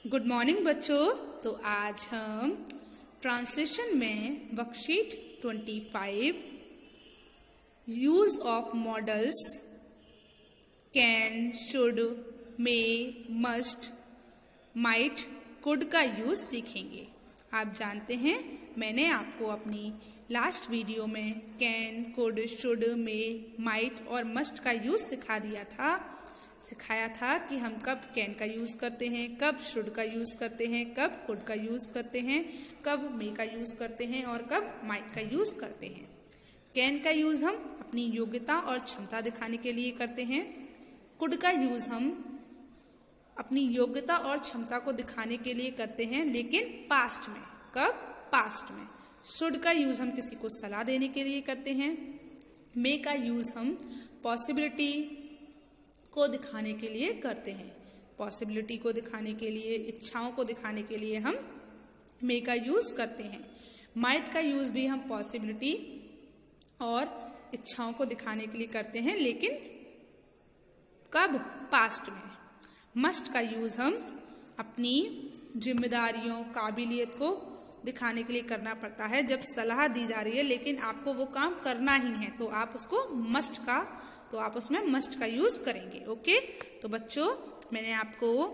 Good morning बच्चों। तो आज हम ट्रांसलेशन में worksheet 25 use of models can, should, may, must, might, could का यूज सीखेंगे। आप जानते हैं मैंने आपको अपनी लास्ट वीडियो में can, could, should, may, might और मस्ट का यूज सिखाया था कि हम कब कैन का यूज करते हैं, कब शुड का यूज करते हैं, कब कुड का यूज करते हैं, कब मे का यूज करते हैं और कब माइट का यूज करते हैं। कैन का यूज हम अपनी योग्यता और क्षमता दिखाने के लिए करते हैं। कुड का यूज हम अपनी योग्यता और क्षमता को दिखाने के लिए करते हैं, लेकिन पास्ट में। कब? पास्ट में। शुड का यूज हम किसी को सलाह देने के लिए करते हैं। मे का यूज हम पॉसिबिलिटी को दिखाने के लिए करते हैं। पॉसिबिलिटी को दिखाने के लिए, इच्छाओं को दिखाने के लिए हम मे का यूज करते हैं। माइट का यूज भी हम पॉसिबिलिटी और इच्छाओं को दिखाने के लिए करते हैं, लेकिन कब? पास्ट में। मस्ट का यूज हम अपनी जिम्मेदारियों, काबिलियत को दिखाने के लिए करना पड़ता है। जब सलाह दी जा रही है लेकिन आपको वो काम करना ही है तो आप उसमें मस्ट का यूज करेंगे। ओके, तो बच्चों मैंने आपको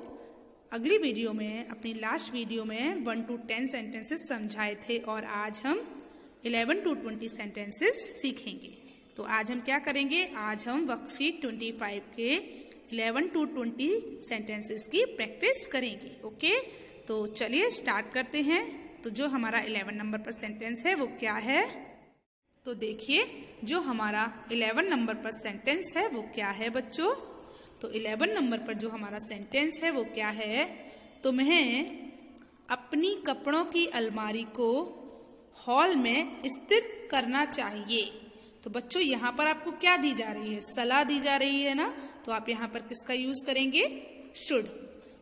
अगली वीडियो में, अपनी लास्ट वीडियो में 1 to 10 सेंटेंसेस समझाए थे और आज हम 11 to 20 सेंटेंसेस सीखेंगे। तो आज हम क्या करेंगे? आज हम वर्कशीट 25 के 11 to 20 सेंटेंसेस की प्रैक्टिस करेंगे। ओके, तो चलिए स्टार्ट करते हैं। तो जो हमारा 11 नंबर पर सेंटेंस है वो क्या है? तो देखिए, जो हमारा 11 नंबर पर सेंटेंस है वो क्या है बच्चों? तो 11 नंबर पर जो हमारा सेंटेंस है वो क्या है? तुम्हें अपनी कपड़ों की अलमारी को हॉल में स्थिर करना चाहिए। तो बच्चों यहाँ पर आपको क्या दी जा रही है? सलाह दी जा रही है ना, तो आप यहाँ पर किसका यूज करेंगे? शुड।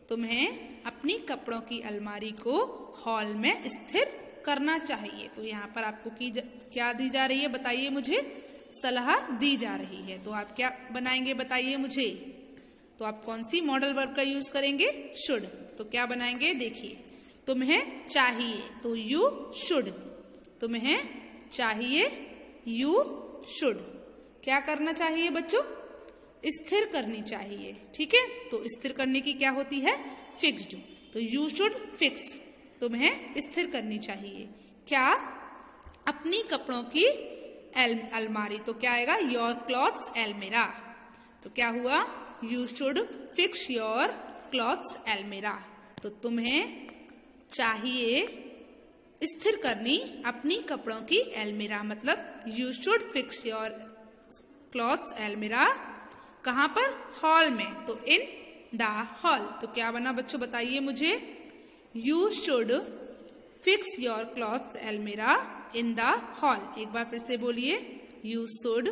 तुम्हें अपनी कपड़ों की अलमारी को हॉल में स्थिर करना चाहिए। तो यहाँ पर आपको क्या दी जा रही है? बताइए मुझे। सलाह दी जा रही है, तो आप क्या बनाएंगे? बताइए मुझे। तो आप कौन सी मॉडल वर्ब का यूज करेंगे? शुड। तो क्या बनाएंगे? देखिए, तुम्हें चाहिए तो यू शुड। तुम्हें चाहिए, यू शुड। क्या करना चाहिए बच्चों? स्थिर करनी चाहिए। ठीक है, तो स्थिर करने की क्या होती है? फिक्स्ड। तो यू शुड फिक्स। तुम्हें स्थिर करनी चाहिए क्या? अपनी कपड़ों की अलमारी। तो क्या आएगा? योर क्लॉथ्स एलमेरा। तो क्या हुआ? You should fix your clothes एलमेरा। तो तुम्हें चाहिए स्थिर करनी अपनी कपड़ों की एलमेरा, मतलब you should fix your clothes एलमेरा। कहाँ पर? हॉल में। तो इन द हॉल। तो क्या बना बच्चों? बताइए मुझे। You should fix your clothes एलमेरा इन द हॉल। एक बार फिर से बोलिए। You should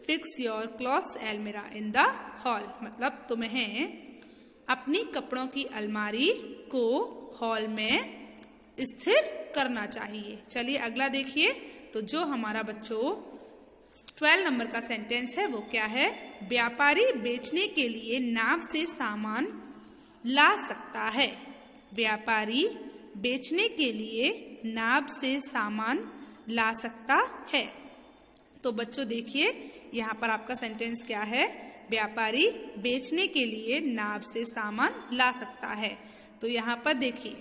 fix your clothes एलमेरा इन द हॉल, मतलब तुम्हें अपनी कपड़ों की अलमारी को हॉल में स्थिर करना चाहिए। चलिए अगला देखिए। तो जो हमारा बच्चों 12 नंबर का सेंटेंस है वो क्या है? व्यापारी बेचने के लिए नाव से सामान ला सकता है। व्यापारी बेचने के लिए नाव से सामान ला सकता है। तो बच्चों देखिए, यहाँ पर आपका सेंटेंस क्या है? व्यापारी बेचने के लिए नाव से सामान ला सकता है। तो यहाँ पर देखिए,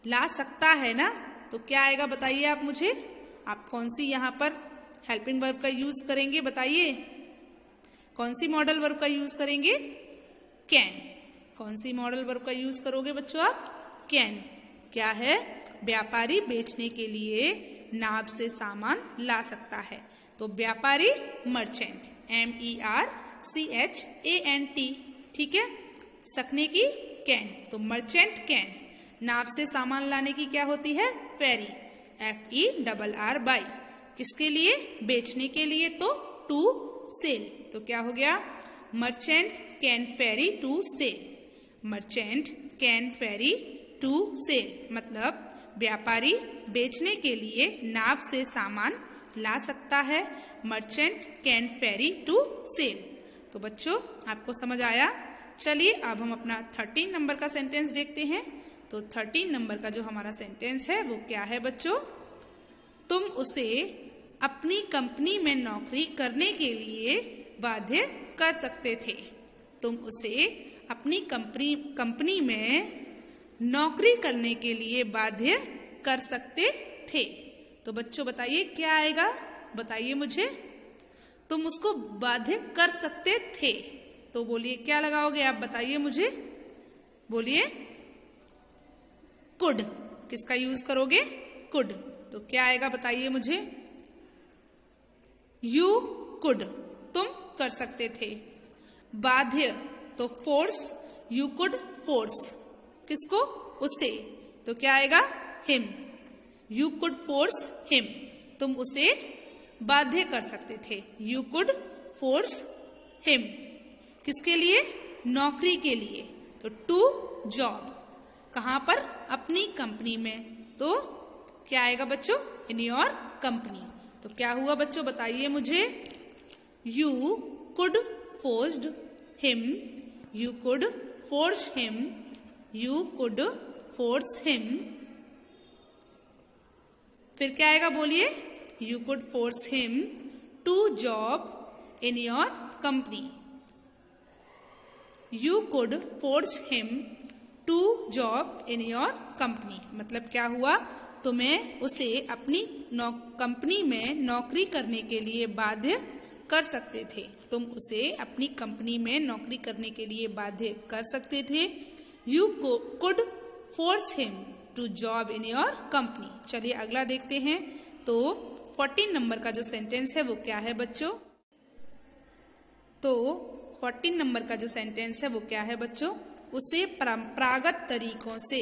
ला सकता है ना, तो क्या आएगा? बताइए आप मुझे। आप कौन सी यहाँ पर हेल्पिंग वर्ब का यूज करेंगे? बताइए। कौन सी मॉडल वर्ब का यूज करेंगे? कैन। कौन सी मॉडल वर्ब का यूज करोगे बच्चों आप? कैन। क्या है? व्यापारी बेचने के लिए नाव से सामान ला सकता है। तो व्यापारी मर्चेंट, MERCHANT। ठीक है, सकने की कैन, तो मर्चेंट कैन। नाव से सामान लाने की क्या होती है? फेरी, FERRY। किसके लिए? बेचने के लिए, तो टू सेल। तो क्या हो गया? Merchant can ferry to sell. Merchant can ferry to sell, मतलब व्यापारी बेचने के लिए नाव से सामान ला सकता है। Merchant can ferry to sell. तो बच्चों आपको समझ आया? चलिए अब हम अपना 13 नंबर का सेंटेंस देखते हैं। तो 13 नंबर का जो हमारा सेंटेंस है वो क्या है बच्चों? तुम उसे अपनी कंपनी में नौकरी करने के लिए बाध्य कर सकते थे। तुम उसे अपनी कंपनी में नौकरी करने के लिए बाध्य कर सकते थे। तो बच्चों बताइए क्या आएगा, बताइए मुझे। तुम उसको बाध्य कर सकते थे, तो बोलिए क्या लगाओगे आप, बताइए मुझे, बोलिए। कुड, किसका यूज करोगे? कुड। तो क्या आएगा बताइए मुझे। यू कुड, तुम कर सकते थे। बाध्य तो फोर्स, यू कुड फोर्स, किसको? उसे। तो क्या आएगा? Him. You could force him, तुम उसे बाध्य कर सकते थे। यू कुड फोर्स हिम, किसके लिए? नौकरी के लिए। तो टू जॉब, कहां पर? अपनी कंपनी में। तो क्या आएगा बच्चों? In your company. तो क्या हुआ बच्चों बताइए मुझे। You could forced him, you could force him, you could force him. फिर क्या आएगा बोलिए। You could force him to job in your company. You could force him to job in your company, मतलब क्या हुआ? तुम्हें उसे अपनी कंपनी में नौकरी करने के लिए बाध्य कर सकते थे। तुम उसे अपनी कंपनी में नौकरी करने के लिए बाध्य कर सकते थे। You could force him to job in your company. चलिए अगला देखते हैं। तो 14 नंबर का जो सेंटेंस है वो क्या है बच्चों? तो 14 नंबर का जो सेंटेंस है वो क्या है बच्चों? उसे परंपरागत तरीकों से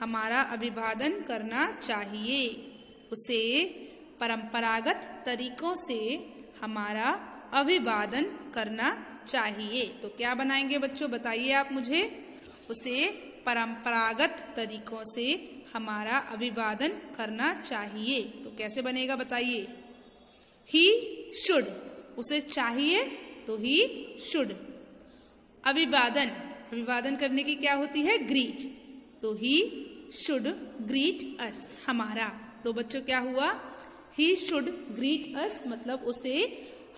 हमारा अभिवादन करना चाहिए। उसे परंपरागत तरीकों से हमारा अभिवादन करना चाहिए। तो क्या बनाएंगे बच्चों, बताइए आप मुझे। उसे परंपरागत तरीकों से हमारा अभिवादन करना चाहिए। तो कैसे बनेगा बताइए। ही शुड, उसे चाहिए तो ही शुड। अभिवादन, अभिवादन करने की क्या होती है? ग्रीट। तो ही शुड ग्रीट अस, हमारा। तो बच्चों क्या हुआ? ही शुड ग्रीट अस, मतलब उसे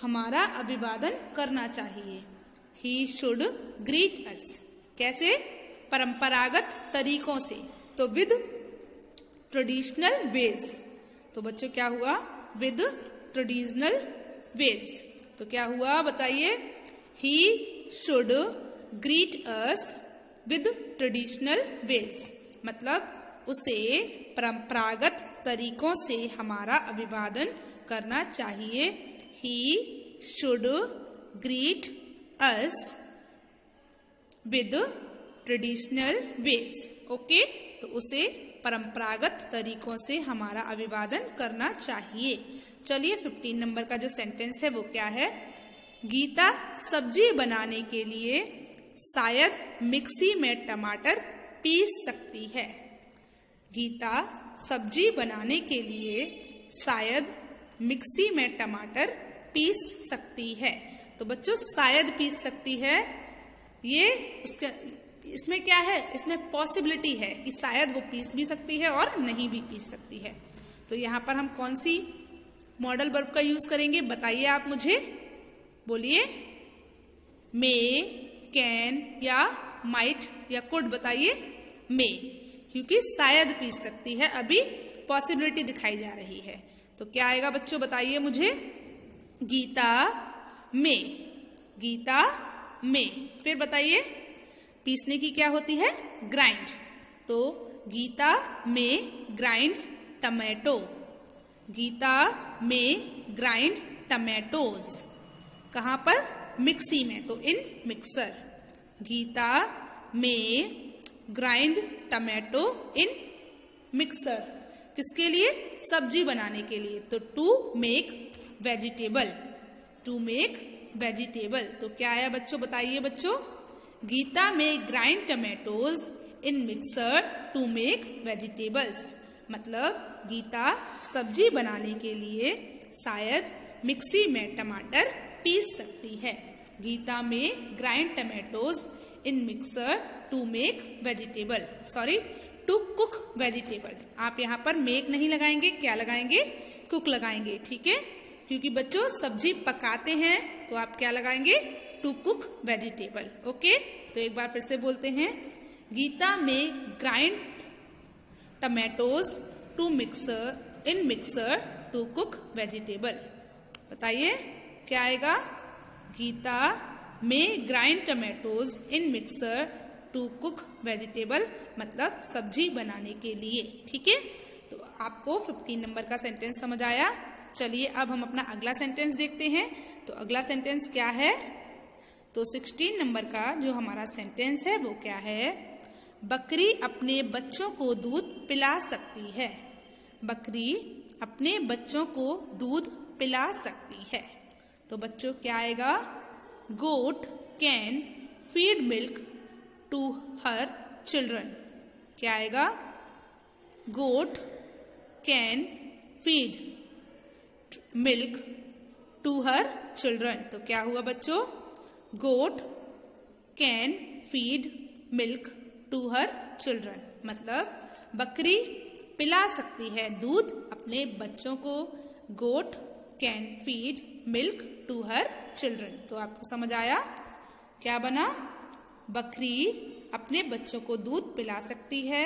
हमारा अभिवादन करना चाहिए। ही शुड ग्रीट अस, कैसे? परंपरागत तरीकों से। तो विद ट्रेडिशनल वेज। तो बच्चों क्या हुआ? With traditional ways. तो क्या हुआ बताइए। He should greet us with traditional ways, मतलब उसे परंपरागत तरीकों से हमारा अभिवादन करना चाहिए। He should greet us with traditional ways. Okay, तो उसे परंपरागत तरीकों से हमारा अभिवादन करना चाहिए। चलिए 15 नंबर का जो सेंटेंस है वो क्या है? गीता सब्जी बनाने के लिए शायद मिक्सी में टमाटर पीस सकती है। गीता सब्जी बनाने के लिए शायद मिक्सी में टमाटर पीस सकती है। तो बच्चों शायद पीस सकती है, ये उसका इसमें क्या है? इसमें पॉसिबिलिटी है कि शायद वो पीस भी सकती है और नहीं भी पीस सकती है। तो यहाँ पर हम कौन सी मॉडल वर्ब का यूज करेंगे बताइए आप मुझे, बोलिए। मे, कैन या माइट या कुड, बताइए। मे, क्योंकि शायद पीस सकती है, अभी पॉसिबिलिटी दिखाई जा रही है। तो क्या आएगा बच्चों बताइए मुझे। गीता में, गीता में। फिर बताइए पीसने की क्या होती है? ग्राइंड। तो Gita may grind tomato. Gita may grind tomatoes. कहाँ पर? मिक्सी में, तो इन mixer. Gita may grind tomato इन मिक्सर, किसके लिए? सब्जी बनाने के लिए। तो to make vegetable, to make vegetable. तो क्या आया बच्चों बताइए बच्चों। Gita may grind tomatoes in mixer to make vegetables, मतलब गीता सब्जी बनाने के लिए शायद मिक्सी में टमाटर पीस सकती है। Gita may grind tomatoes in mixer to make vegetable, sorry to cook vegetable. आप यहाँ पर मेक नहीं लगाएंगे, क्या लगाएंगे? कुक लगाएंगे, ठीक है, क्योंकि बच्चों सब्जी पकाते हैं तो आप क्या लगाएंगे? To cook vegetable. ओके, तो एक बार फिर से बोलते हैं, Gita may grind tomatoes to mixer to cook vegetable. बताइए क्या आएगा? Gita may grind tomatoes in mixer to cook vegetable, मतलब सब्जी बनाने के लिए, ठीक है। तो आपको 15 नंबर का सेंटेंस समझ आया। चलिए अब हम अपना अगला सेंटेंस देखते हैं। तो अगला सेंटेंस क्या है? तो 16 नंबर का जो हमारा सेंटेंस है वो क्या है? बकरी अपने बच्चों को दूध पिला सकती है। बकरी अपने बच्चों को दूध पिला सकती है। तो बच्चों क्या आएगा? Goat can feed milk to her children. क्या आएगा? Goat can feed milk to her children. तो क्या हुआ बच्चों? Goat can feed milk to her children, मतलब बकरी पिला सकती है दूध अपने बच्चों को। Goat can feed milk to her children. तो आपको समझ आया क्या बना? बकरी अपने बच्चों को दूध पिला सकती है।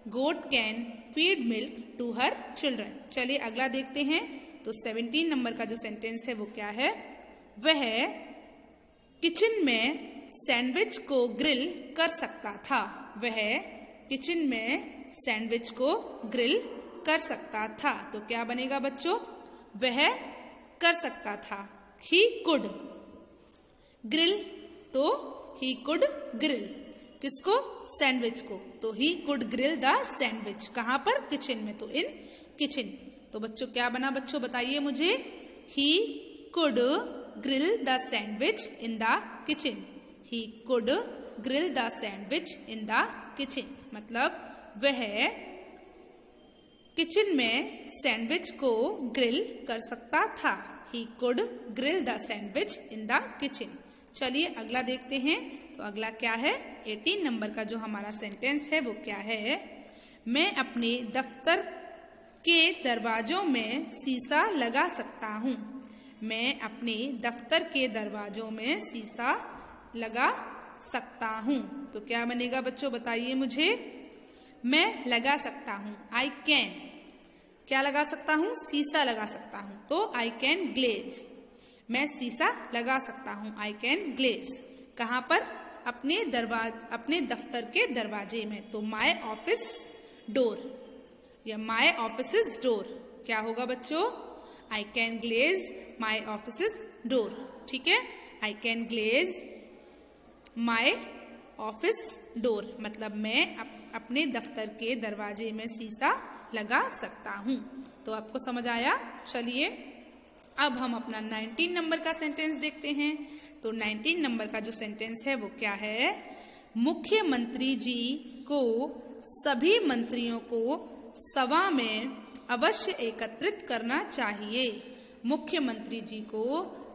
Goat can feed milk to her children. चलिए अगला देखते हैं। तो 17 नंबर का जो सेंटेंस है वो क्या है? वह किचन में सैंडविच को ग्रिल कर सकता था। वह किचन में सैंडविच को ग्रिल कर सकता था। तो क्या बनेगा बच्चों? वह कर सकता था। ही कुड ग्रिल, तो ही कुड ग्रिल किसको? सैंडविच को। तो he could grill the sandwich. कहाँ पर? किचन में, तो इन किचन। तो बच्चों क्या बना? बच्चों बताइए मुझे। He could grill the sandwich in the kitchen. He could grill the sandwich in the kitchen, मतलब वह किचन में सैंडविच को ग्रिल कर सकता था। He could grill the sandwich in the kitchen. चलिए अगला देखते हैं। तो अगला क्या है? 18 नंबर का जो हमारा सेंटेंस है वो क्या है? मैं अपने दफ्तर के दरवाजों में शीशा लगा सकता हूँ। मैं अपने दफ्तर के दरवाजों में शीशा लगा सकता हूँ। तो क्या बनेगा बच्चों? बताइए मुझे। मैं लगा सकता हूँ, आई कैन। क्या लगा सकता हूँ? शीशा लगा सकता हूँ, तो आई कैन ग्लेज। मैं शीशा लगा सकता हूँ, आई कैन ग्लेज। कहाँ पर? अपने दफ्तर के दरवाजे में, तो माय ऑफिस डोर या माय ऑफिस डोर। क्या होगा बच्चों? I can glaze my office door, ठीक है। I can glaze my office door, मतलब मैं अपने दफ्तर के दरवाजे में शीशा लगा सकता हूँ। तो आपको समझ आया। चलिए अब हम अपना 19 नंबर का सेंटेंस देखते हैं। तो 19 नंबर का जो सेंटेंस है वो क्या है? मुख्यमंत्री जी को सभी मंत्रियों को सभा में अवश्य एकत्रित करना चाहिए। मुख्यमंत्री जी को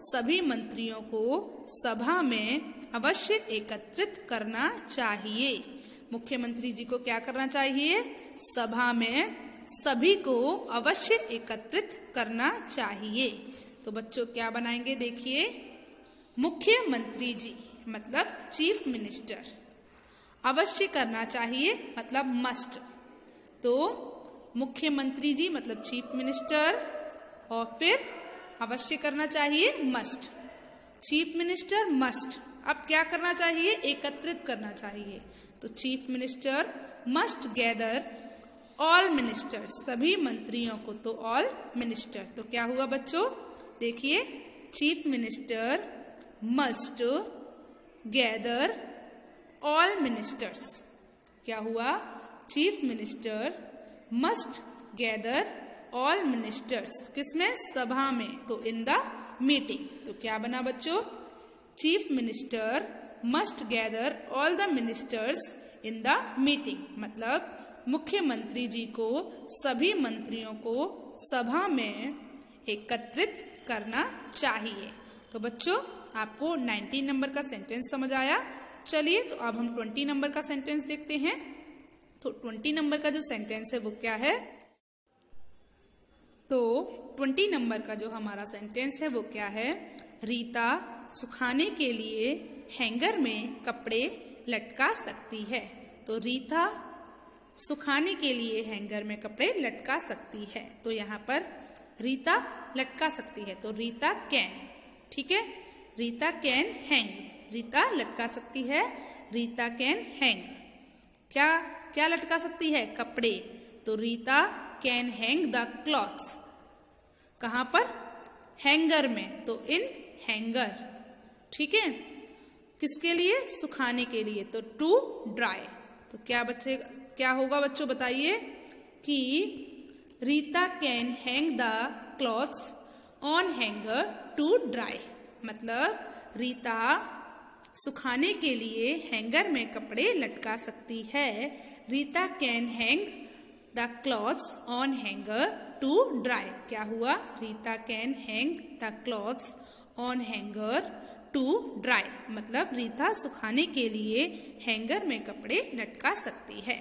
सभी मंत्रियों को सभा में अवश्य एकत्रित करना चाहिए। मुख्यमंत्री जी को क्या करना चाहिए? सभा में सभी को अवश्य एकत्रित करना चाहिए। तो बच्चों क्या बनाएंगे? देखिए, मुख्यमंत्री जी मतलब चीफ मिनिस्टर, अवश्य करना चाहिए मतलब मस्ट। तो मुख्यमंत्री जी मतलब चीफ मिनिस्टर, और फिर अवश्य करना चाहिए मस्ट। चीफ मिनिस्टर मस्ट, अब क्या करना चाहिए? एकत्रित करना चाहिए। तो chief minister must gather all ministers, सभी मंत्रियों को, तो ऑल मिनिस्टर। तो क्या हुआ बच्चों? देखिए, chief minister must gather all ministers. क्या हुआ? Chief minister must gather all ministers, किसमें? सभा में, तो इन द मीटिंग। तो क्या बना बच्चों? Chief minister must gather all the ministers in the meeting, मतलब मुख्यमंत्री जी को सभी मंत्रियों को सभा में एकत्रित करना चाहिए। तो बच्चों आपको 19 नंबर का सेंटेंस समझ आया। चलिए तो अब हम 20 नंबर का सेंटेंस देखते हैं। तो 20 नंबर का जो सेंटेंस है वो क्या है? तो 20 नंबर का जो हमारा सेंटेंस है वो क्या है? रीता सुखाने के लिए हैंगर में कपड़े लटका सकती है। तो रीता सुखाने के लिए हैंगर में कपड़े लटका सकती है। तो यहाँ पर रीता लटका सकती है, तो रीता कैन, ठीक है, रीता कैन हैंग, रीता लटका सकती है, रीता कैन हैंग। क्या क्या लटका सकती है? कपड़े। तो Rita can hang the clothes, कहाँ पर? हैंगर में, तो इन हैंगर, ठीक है, किसके लिए? सुखाने के लिए, तो टू ड्राई। तो क्या होगा बच्चों बताइए कि Rita can hang the clothes on hanger to dry, मतलब रीता सुखाने के लिए हैंगर में कपड़े लटका सकती है। Rita can hang the clothes on hanger to dry. क्या हुआ? Rita can hang the clothes on hanger to dry, मतलब रीता सुखाने के लिए हैंगर में कपड़े लटका सकती है।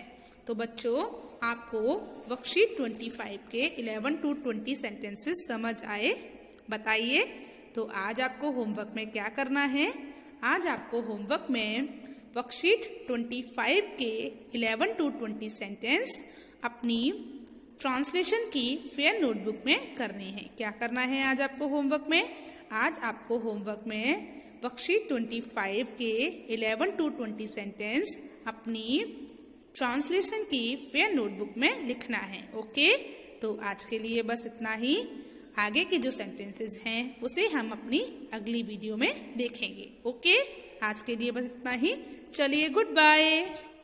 तो बच्चों, आपको वर्कशीट 25 के 11 to 20 सेंटेंसेस समझ आए? बताइए। तो आज आपको होमवर्क में क्या करना है? आज आपको होमवर्क में वर्कशीट 25 के 11 to 20 सेंटेंस अपनी ट्रांसलेशन की फेयर नोटबुक में करने हैं। क्या करना है आज आपको होमवर्क में? आज आपको होमवर्क में वर्कशीट 25 के 11 to 20 सेंटेंस अपनी ट्रांसलेशन की फेयर नोटबुक में लिखना है। ओके, तो आज के लिए बस इतना ही। आगे के जो सेंटेंसेस हैं उसे हम अपनी अगली वीडियो में देखेंगे। ओके, आज के लिए बस इतना ही। चलिए, गुड बाय।